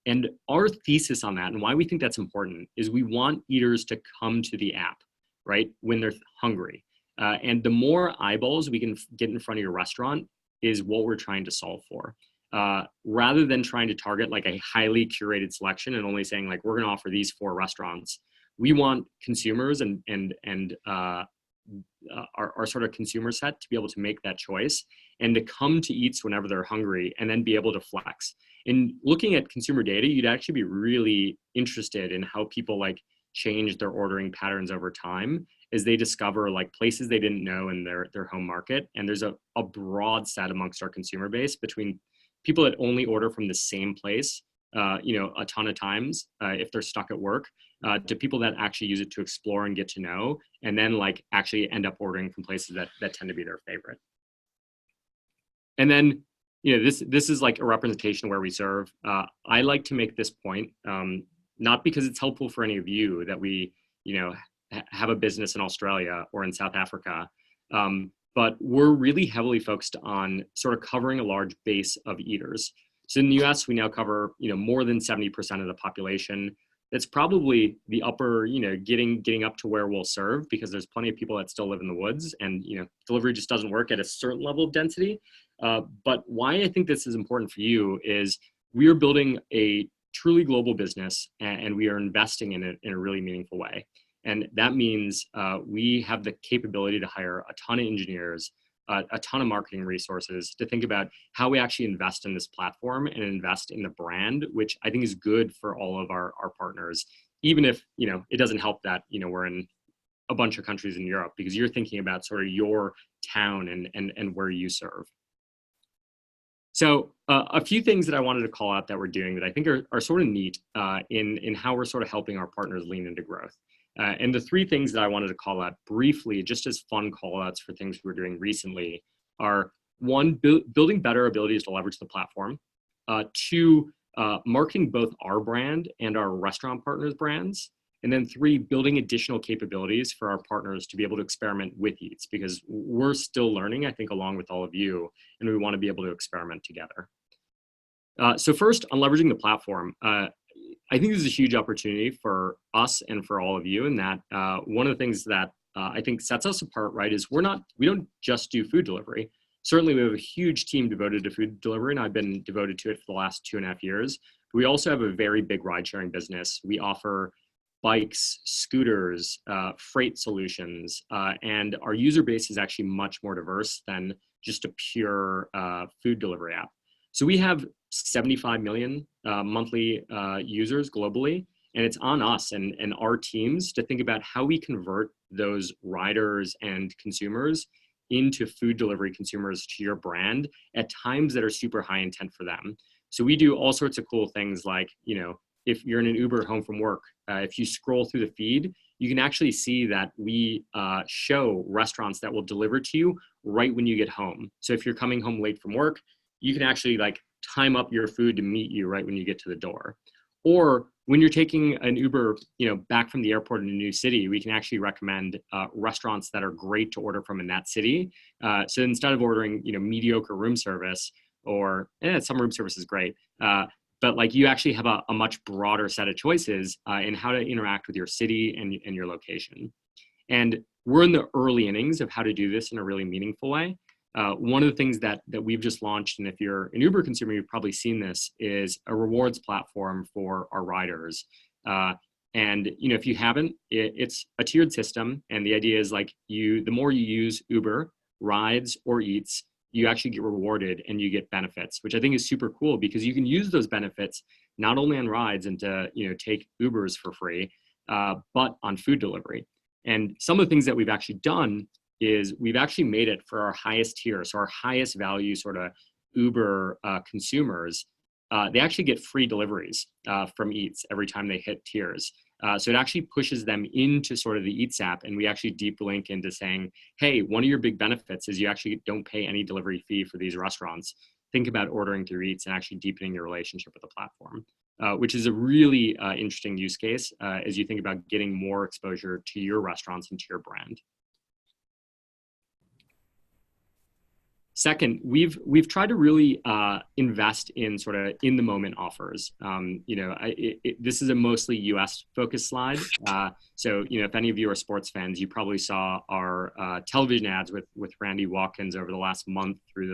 And our thesis on that, and why we think that's important, is we want eaters to come to the app, right, when they're hungry. And the more eyeballs we can get in front of your restaurant is what we're trying to solve for. Rather than trying to target like a highly curated selection and only saying like, we're going to offer these 4 restaurants, we want consumers and our sort of consumer set to be able to make that choice and to come to Eats whenever they're hungry and then be able to flex. In looking at consumer data, you'd actually be really interested in how people like change their ordering patterns over time as they discover like places they didn't know in their home market. And there's a broad set amongst our consumer base between people that only order from the same place, a ton of times if they're stuck at work, to people that actually use it to explore and get to know, and then like actually end up ordering from places that tend to be their favorite. And then, this is like a representation of where we serve. I like to make this point, not because it's helpful for any of you that we, have a business in Australia or in South Africa, but we're really heavily focused on sort of covering a large base of eaters. So in the US, we now cover, more than 70% of the population. That's probably the upper, getting up to where we'll serve, because there's plenty of people that still live in the woods, and, delivery just doesn't work at a certain level of density. But why I think this is important for you is we are building a truly global business, and we are investing in it in a really meaningful way. And that means we have the capability to hire a ton of engineers, a ton of marketing resources to think about how we actually invest in this platform and invest in the brand, which I think is good for all of our partners, even if, it doesn't help that, we're in a bunch of countries in Europe, because you're thinking about sort of your town and where you serve. So a few things that I wanted to call out that we're doing that I think are sort of neat in how we're sort of helping our partners lean into growth. And the three things that I wanted to call out briefly, just as fun call outs for things we're doing recently, are one, building better abilities to leverage the platform. Two, marketing both our brand and our restaurant partners' brands. And then three, building additional capabilities for our partners to be able to experiment with Eats, because we're still learning, I think, along with all of you, and we want to be able to experiment together. So first, on leveraging the platform, I think this is a huge opportunity for us and for all of you, in that one of the things that I think sets us apart, right, is we don't just do food delivery. Certainly, we have a huge team devoted to food delivery, and I've been devoted to it for the last 2.5 years. We also have a very big ride-sharing business. We offer bikes, scooters, freight solutions, and our user base is actually much more diverse than just a pure food delivery app. So we have 75 million monthly users globally, and it's on us and our teams to think about how we convert those riders and consumers into food delivery consumers to your brand at times that are super high intent for them. So we do all sorts of cool things like, if you're in an Uber home from work, if you scroll through the feed, you can actually see that we show restaurants that will deliver to you right when you get home. So if you're coming home late from work, you can actually time up your food to meet you right when you get to the door. Or when you're taking an Uber, back from the airport in a new city, we can actually recommend restaurants that are great to order from in that city. So instead of ordering, mediocre room service, or some room service is great, but you actually have a much broader set of choices in how to interact with your city and your location. And we're in the early innings of how to do this in a really meaningful way. One of the things that we've just launched, and if you're an Uber consumer, you've probably seen this, is a rewards platform for our riders. And if you haven't, it's a tiered system. And the idea is the more you use Uber, rides, or Eats, you actually get rewarded and you get benefits, which I think is super cool, because you can use those benefits not only on rides and to take Ubers for free, but on food delivery. And some of the things that we've actually done is we've actually made it for our highest tier, so our highest value sort of Uber consumers, they actually get free deliveries from Eats every time they hit tiers. So it actually pushes them into sort of the Eats app, and we actually deep link into saying, hey, one of your big benefits is you actually don't pay any delivery fee for these restaurants. Think about ordering through Eats and actually deepening your relationship with the platform, which is a really interesting use case as you think about getting more exposure to your restaurants and to your brand. Second, we've tried to really invest in sort of in the moment offers. This is a mostly US focused slide. So if any of you are sports fans, you probably saw our television ads with Randy Watkins over the last month through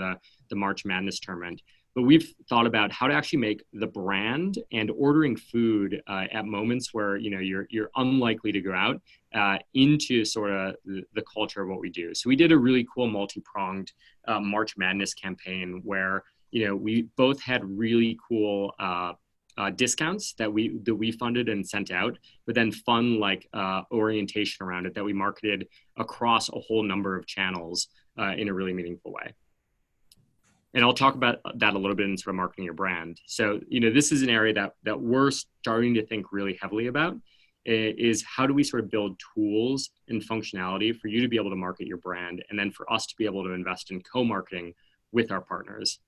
the March Madness tournament. But we've thought about how to actually make the brand and ordering food at moments where you're unlikely to go out into sort of the culture of what we do. So we did a really cool multi-pronged March Madness campaign where we both had really cool discounts that we funded and sent out, but then fun orientation around it that we marketed across a whole number of channels in a really meaningful way. And I'll talk about that a little bit in sort of marketing your brand. So, this is an area that we're starting to think really heavily about, is how do we sort of build tools and functionality for you to be able to market your brand, and then for us to be able to invest in co-marketing with our partners.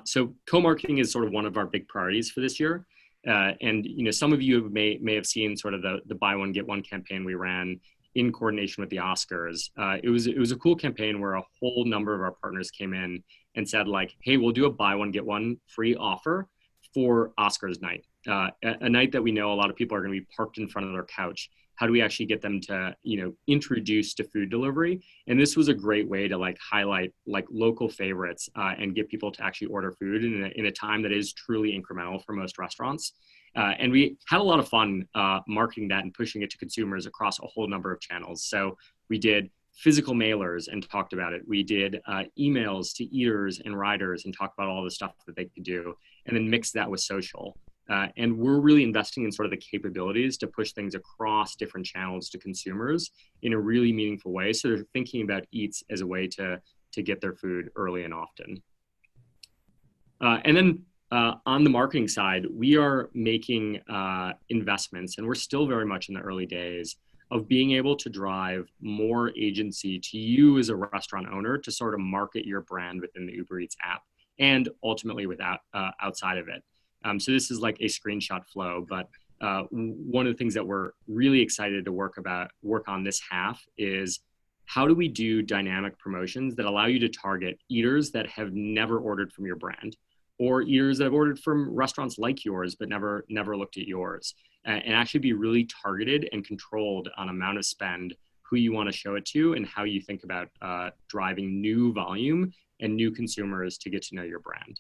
So co-marketing is sort of one of our big priorities for this year. And some of you may have seen sort of the buy one get one campaign we ran in coordination with the Oscars. It was a cool campaign where a whole number of our partners came in and said like, hey, we'll do a buy one get one free offer for Oscars night, a night that we know a lot of people are going to be parked in front of their couch. How do we actually get them to introduce to food delivery? And this was a great way to like highlight like local favorites and get people to actually order food in a time that is truly incremental for most restaurants. And we had a lot of fun marketing that and pushing it to consumers across a whole number of channels. So we did physical mailers and talked about it. We did emails to eaters and riders and talked about all the stuff that they could do, and then mixed that with social. And we're really investing in sort of the capabilities to push things across different channels to consumers in a really meaningful way. So they're thinking about Eats as a way to get their food early and often. And then on the marketing side, we are making investments, and we're still very much in the early days of being able to drive more agency to you as a restaurant owner to sort of market your brand within the Uber Eats app and ultimately without outside of it. So this is like a screenshot flow, but one of the things that we're really excited to work on this half is how do we do dynamic promotions that allow you to target eaters that have never ordered from your brand, or eaters that have ordered from restaurants like yours but never looked at yours, and actually be really targeted and controlled on amount of spend, who you want to show it to, and how you think about driving new volume and new consumers to get to know your brand.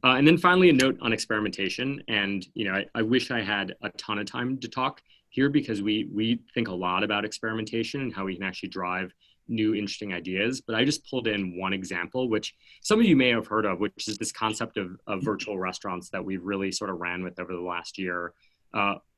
And then finally, a note on experimentation. And I wish I had a ton of time to talk here because we think a lot about experimentation and how we can actually drive new interesting ideas. But I just pulled in one example, which some of you may have heard of, which is this concept of virtual restaurants that we've really sort of ran with over the last year.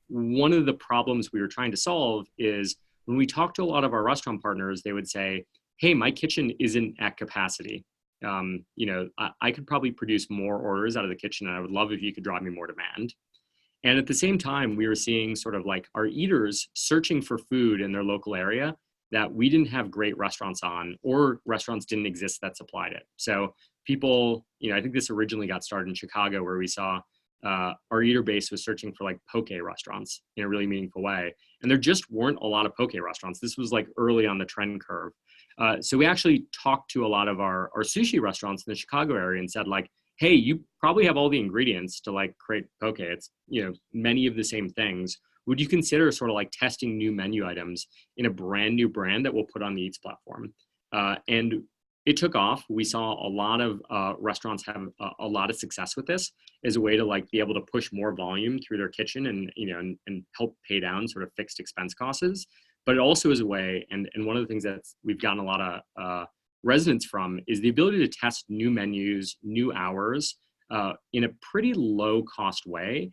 One of the problems we were trying to solve is when we talk to a lot of our restaurant partners, they would say, hey, my kitchen isn't at capacity. I could probably produce more orders out of the kitchen, and I would love if you could drive me more demand. And at the same time, we were seeing sort of like our eaters searching for food in their local area that we didn't have great restaurants on, or restaurants didn't exist that supplied it. So people, I think this originally got started in Chicago, where we saw our eater base was searching for like poke restaurants in a really meaningful way. And there just weren't a lot of poke restaurants. This was like early on the trend curve. So we actually talked to a lot of our sushi restaurants in the Chicago area and said like, hey, you probably have all the ingredients to like create poke. It's, many of the same things. Would you consider sort of like testing new menu items in a brand new brand that we'll put on the Eats platform? And it took off. We saw a lot of restaurants have a lot of success with this as a way to like be able to push more volume through their kitchen and, and help pay down sort of fixed expense costs. But it also is a way, and one of the things that we've gotten a lot of resonance from is the ability to test new menus, new hours in a pretty low cost way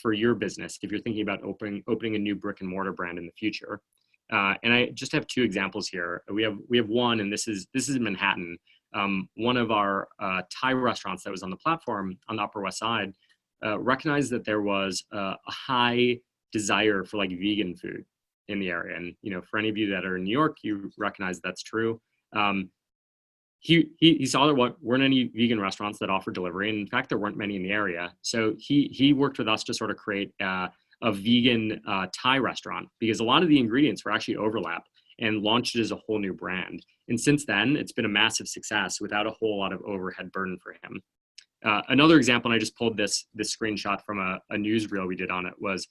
for your business if you're thinking about opening a new brick and mortar brand in the future. And I just have two examples here. We have one, and this is in Manhattan. One of our Thai restaurants that was on the platform on the Upper West Side recognized that there was a high desire for like vegan food in the area. And for any of you that are in New York, you recognize that's true. He saw there weren't any vegan restaurants that offered delivery, and in fact there weren't many in the area. So he worked with us to sort of create a vegan Thai restaurant, because a lot of the ingredients were actually overlap, and launched it as a whole new brand. And since then, it's been a massive success without a whole lot of overhead burden for him. Another example, and I just pulled this screenshot from a newsreel we did on it, was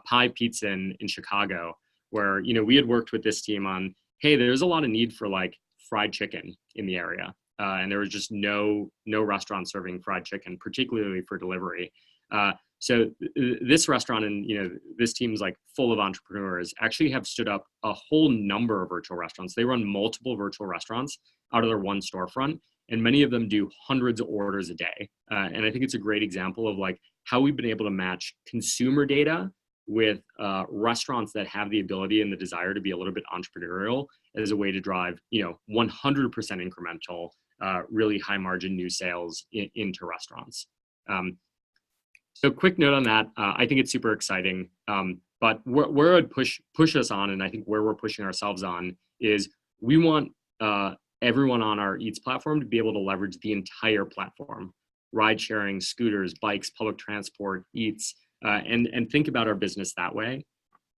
Pie Pizza in Chicago, where we had worked with this team on, hey, there's a lot of need for like fried chicken in the area, and there was just no restaurant serving fried chicken, particularly for delivery. So this restaurant and this team's like full of entrepreneurs actually have stood up a whole number of virtual restaurants. They run multiple virtual restaurants out of their one storefront, and many of them do hundreds of orders a day. And I think it's a great example of like how we've been able to match consumer data with restaurants that have the ability and the desire to be a little bit entrepreneurial as a way to drive 100% incremental, really high margin new sales into restaurants. So quick note on that. I think it's super exciting. But where I'd push us on, and I think where we're pushing ourselves on, is we want everyone on our Eats platform to be able to leverage the entire platform, ride sharing, scooters, bikes, public transport, Eats, and think about our business that way.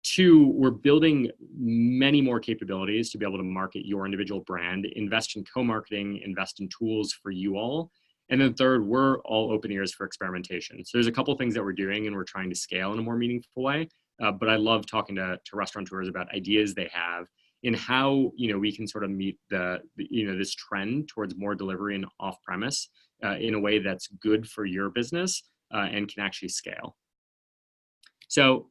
Two, we're building many more capabilities to be able to market your individual brand, invest in co-marketing, invest in tools for you all. And then third, we're all open ears for experimentation. So there's a couple things that we're doing and we're trying to scale in a more meaningful way. But I love talking to restaurateurs about ideas they have in how, we can sort of meet this trend towards more delivery and off premise in a way that's good for your business and can actually scale. So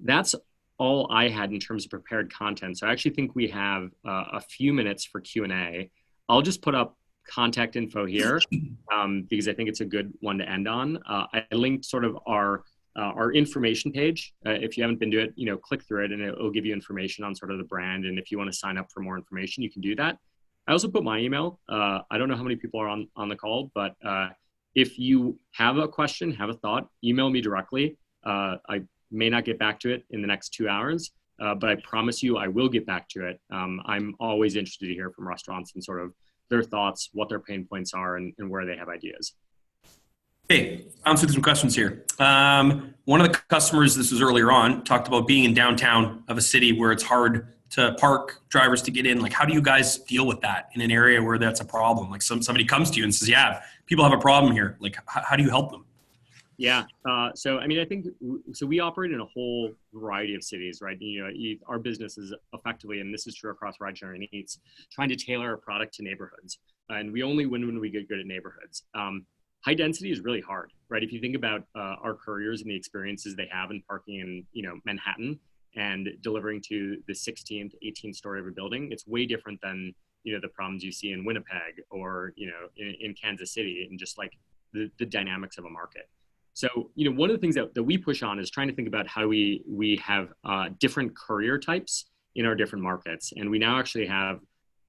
that's all I had in terms of prepared content. So I actually think we have a few minutes for Q&A. I'll just put up contact info here because I think it's a good one to end on. I linked sort of our information page. If you haven't been to it, click through it and it'll give you information on sort of the brand. And if you want to sign up for more information, you can do that. I also put my email. I don't know how many people are on the call, but if you have a question, have a thought, email me directly. I may not get back to it in the next 2 hours, but I promise you I will get back to it. I'm always interested to hear from restaurants and sort of their thoughts, what their pain points are, and where they have ideas. Hey, answer some questions here. One of the customers, this was earlier on, talked about being in downtown of a city where it's hard to park, drivers to get in. Like, how do you guys deal with that in an area where that's a problem? Like somebody comes to you and says, yeah, people have a problem here. Like, how do you help them? Yeah. So, I mean, I think, so we operate in a whole variety of cities, right? Our business is effectively, and this is true across rideshare and Eats, trying to tailor a product to neighborhoods. And we only win when we get good at neighborhoods. High density is really hard, right? If you think about our couriers and the experiences they have in parking in, Manhattan and delivering to the 16th, 18th story of a building, it's way different than, the problems you see in Winnipeg or, in Kansas City and just like the dynamics of a market. So, one of the things that we push on is trying to think about how we have different courier types in our different markets. And we now actually have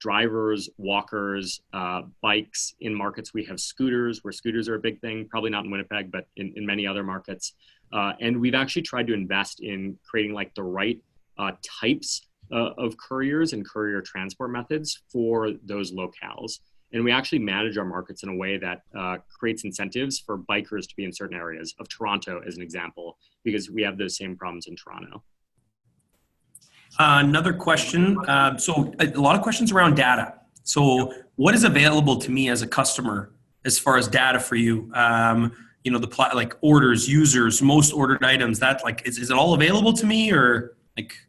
drivers, walkers, bikes in markets. We have scooters, where scooters are a big thing, probably not in Winnipeg, but in many other markets. And we've actually tried to invest in creating like the right types of couriers and courier transport methods for those locales. And we actually manage our markets in a way that creates incentives for bikers to be in certain areas of Toronto, as an example, because we have those same problems in Toronto. Another question. So a lot of questions around data. So what is available to me as a customer as far as data for you? Like orders, users, most ordered items, that like, is it all available to me or?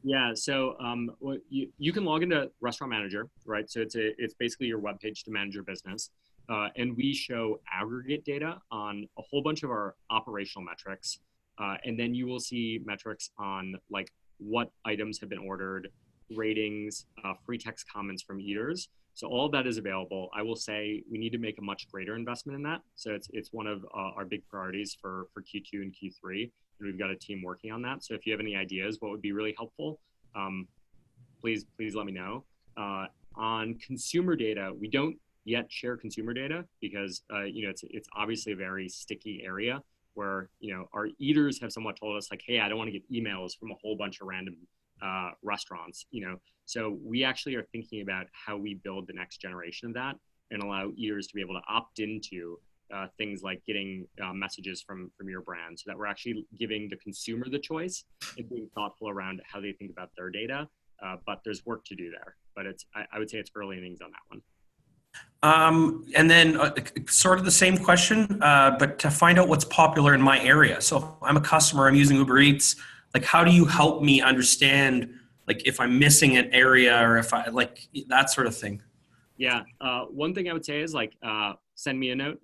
Yeah, so you can log into Restaurant Manager, right? So it's basically your webpage to manage your business. And we show aggregate data on a whole bunch of our operational metrics. And then you will see metrics on like what items have been ordered, ratings, free text comments from eaters. So all of that is available. I will say we need to make a much greater investment in that. So it's one of our big priorities for Q2 and Q3. And we've got a team working on that. So if you have any ideas, what would be really helpful, please let me know. On consumer data, we don't yet share consumer data because it's obviously a very sticky area where our eaters have somewhat told us like, hey, I don't want to get emails from a whole bunch of random restaurants. So we actually are thinking about how we build the next generation of that and allow eaters to be able to opt into things like getting messages from your brand, so that we're actually giving the consumer the choice and being thoughtful around how they think about their data. But there's work to do there. But I would say it's early innings on that one. And then sort of the same question, but to find out what's popular in my area. So if I'm a customer, I'm using Uber Eats. Like, how do you help me understand, like, if I'm missing an area or if I like that sort of thing? Yeah. One thing I would say is like, send me a note.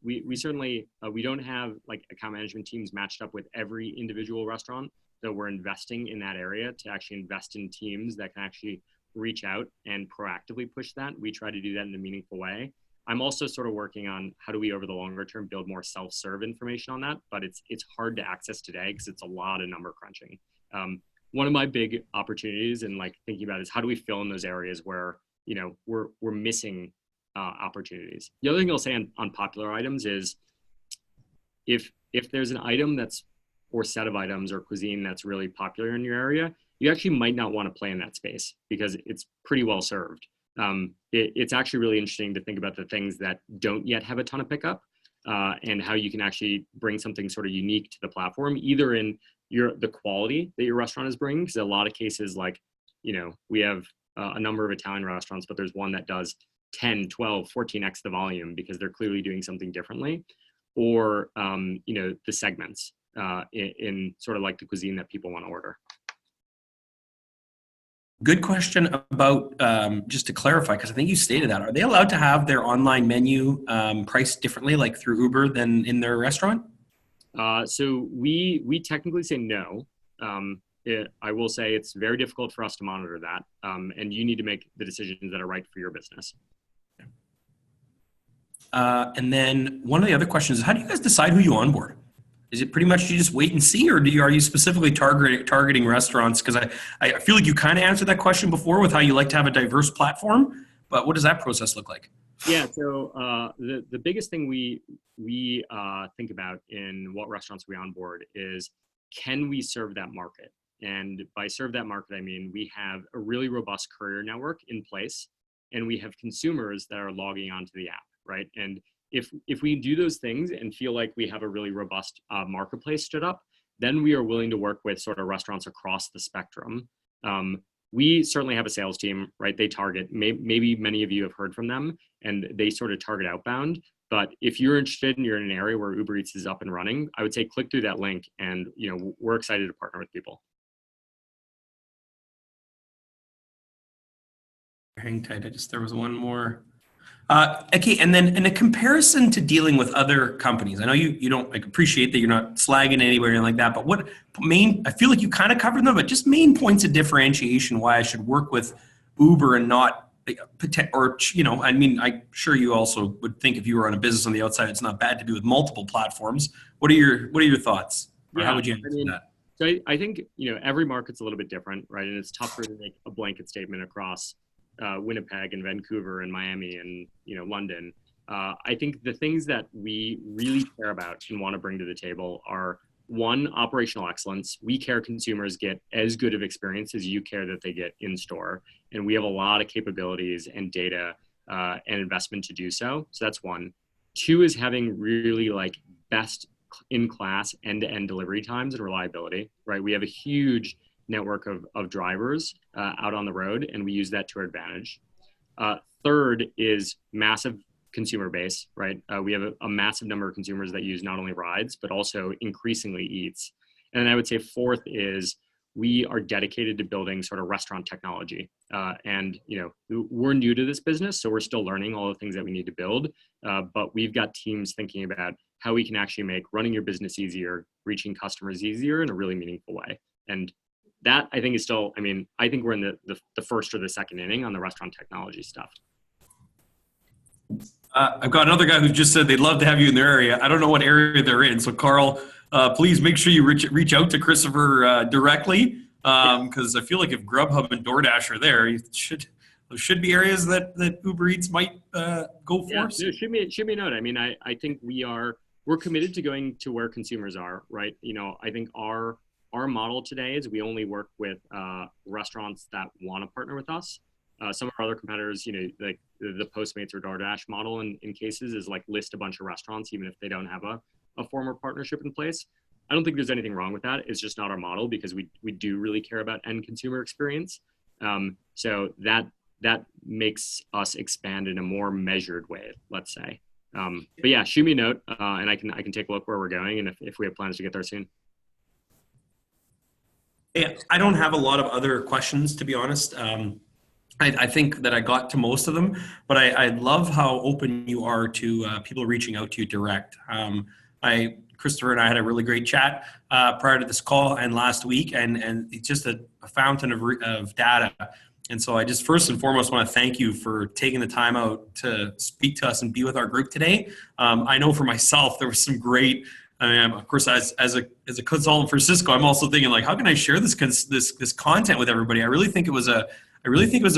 We certainly, we don't have like account management teams matched up with every individual restaurant. So we're investing in that area to actually invest in teams that can actually reach out and proactively push that. We try to do that in a meaningful way. I'm also sort of working on how do we over the longer term build more self-serve information on that, but it's hard to access today because it's a lot of number crunching. One of my big opportunities and like thinking about is how do we fill in those areas where we're missing opportunities. The other thing I'll say on popular items is if there's an item that's or set of items or cuisine that's really popular in your area, you actually might not want to play in that space because it's pretty well served. it's actually really interesting to think about the things that don't yet have a ton of pickup, and how you can actually bring something sort of unique to the platform, either in the quality that your restaurant is bringing, because a lot of cases, like, we have a number of Italian restaurants, but there's one that does 10, 12, 14x the volume because they're clearly doing something differently, or the segments in sort of like the cuisine that people want to order. Good question about, just to clarify, because I think you stated that, are they allowed to have their online menu priced differently, like through Uber, than in their restaurant? So we technically say no. I will say it's very difficult for us to monitor that, and you need to make the decisions that are right for your business. And then one of the other questions is, how do you guys decide who you onboard? Is it pretty much you just wait and see, or are you specifically targeting restaurants? Because I feel like you kind of answered that question before with how you like to have a diverse platform, but what does that process look like? Yeah, so the biggest thing we think about in what restaurants we onboard is, can we serve that market? And by serve that market, I mean we have a really robust courier network in place, and we have consumers that are logging onto the app, right? And if we do those things and feel like we have a really robust marketplace stood up, then we are willing to work with sort of restaurants across the spectrum. We certainly have a sales team, right? They target, maybe many of you have heard from them, and they sort of target outbound. But if you're interested and you're in an area where Uber Eats is up and running, I would say click through that link, and we're excited to partner with people. Hang tight. There was one more. Okay, and then in a comparison to dealing with other companies, I know you don't appreciate that you're not slagging anywhere or anything like that, but what I feel like you kind of covered them, but just main points of differentiation why I should work with Uber and not, I mean, I'm sure you also would think if you were on a business on the outside, it's not bad to be with multiple platforms. What are your thoughts? Or how would you answer that? So I think, every market's a little bit different, right? And it's tougher to make a blanket statement across Winnipeg and Vancouver and Miami and London. I think the things that we really care about and want to bring to the table are, one, operational excellence. We care consumers get as good of experience as you care that they get in store, and we have a lot of capabilities and data and investment to do so. So that's one. Two is having really best in class end-to-end delivery times and reliability, right? We have a huge network of drivers out on the road, and we use that to our advantage. Third is massive consumer base, right? We have a massive number of consumers that use not only rides, but also increasingly eats. And then I would say fourth is we are dedicated to building sort of restaurant technology. And we're new to this business, so we're still learning all the things that we need to build. But we've got teams thinking about how we can actually make running your business easier, reaching customers easier in a really meaningful way. And that, I think, is still, I think we're in the first or the second inning on the restaurant technology stuff. I've got another guy who just said they'd love to have you in their area. I don't know what area they're in. So Carl, please make sure you reach out to Christopher directly, because I feel like if Grubhub and DoorDash are there, there should be areas that Uber Eats might go for. Yeah, it should be a note. I think we're committed to going to where consumers are, right? I think our model today is we only work with restaurants that want to partner with us. Some of our other competitors, like the Postmates or DoorDash model in cases is list a bunch of restaurants, even if they don't have a formal partnership in place. I don't think there's anything wrong with that. It's just not our model, because we do really care about end consumer experience. So that makes us expand in a more measured way, let's say. But yeah, shoot me a note, and I can take a look where we're going, and if we have plans to get there soon. Yeah, I don't have a lot of other questions, to be honest. I think that I got to most of them, but I love how open you are to people reaching out to you direct. Christopher and I had a really great chat prior to this call and last week, and it's just a fountain of data. And so I just first and foremost want to thank you for taking the time out to speak to us and be with our group today. I know for myself, there was some great, of course, as a consultant for Cisco, I'm also thinking how can I share this content with everybody? I really think it was a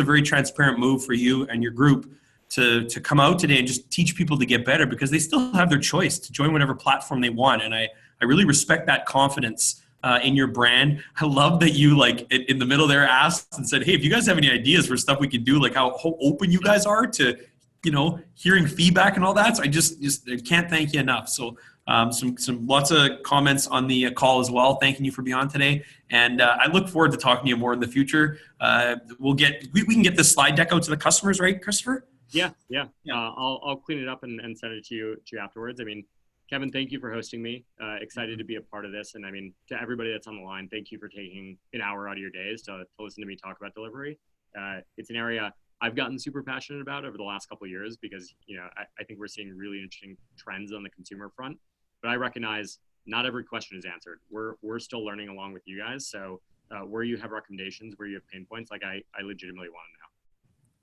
very transparent move for you and your group to come out today and just teach people to get better, because they still have their choice to join whatever platform they want. And I really respect that confidence in your brand. I love that you like in the middle there asked and said, hey, if you guys have any ideas for stuff we can do, like how open you guys are to, hearing feedback and all that. So I can't thank you enough. So some lots of comments on the call as well. Thanking you for being on today. And I look forward to talking to you more in the future. We can get this slide deck out to the customers, right, Christopher? Yeah. I'll clean it up and send it to you afterwards. I mean, Kevin, thank you for hosting me. Excited to be a part of this. And I mean, to everybody that's on the line, thank you for taking an hour out of your days to listen to me talk about delivery. It's an area I've gotten super passionate about over the last couple of years because, I think we're seeing really interesting trends on the consumer front. But I recognize not every question is answered. We're still learning along with you guys. So where you have recommendations, where you have pain points, like I legitimately want to know.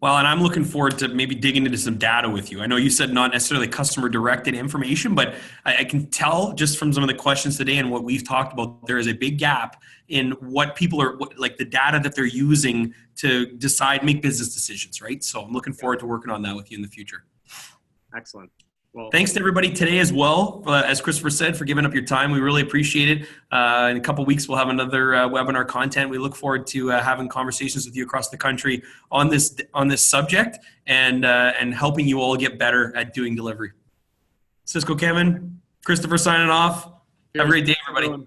Well, and I'm looking forward to maybe digging into some data with you. I know you said not necessarily customer directed information, but I can tell just from some of the questions today and what we've talked about, there is a big gap in what people are, like the data that they're using to make business decisions, right? So I'm looking forward to working on that with you in the future. Excellent. Well, thanks to everybody today as well, as Christopher said, for giving up your time. We really appreciate it. In a couple of weeks, we'll have another webinar content. We look forward to having conversations with you across the country on this subject and helping you all get better at doing delivery. Cisco Kevin, Christopher signing off. cheers. Have a great day, everybody.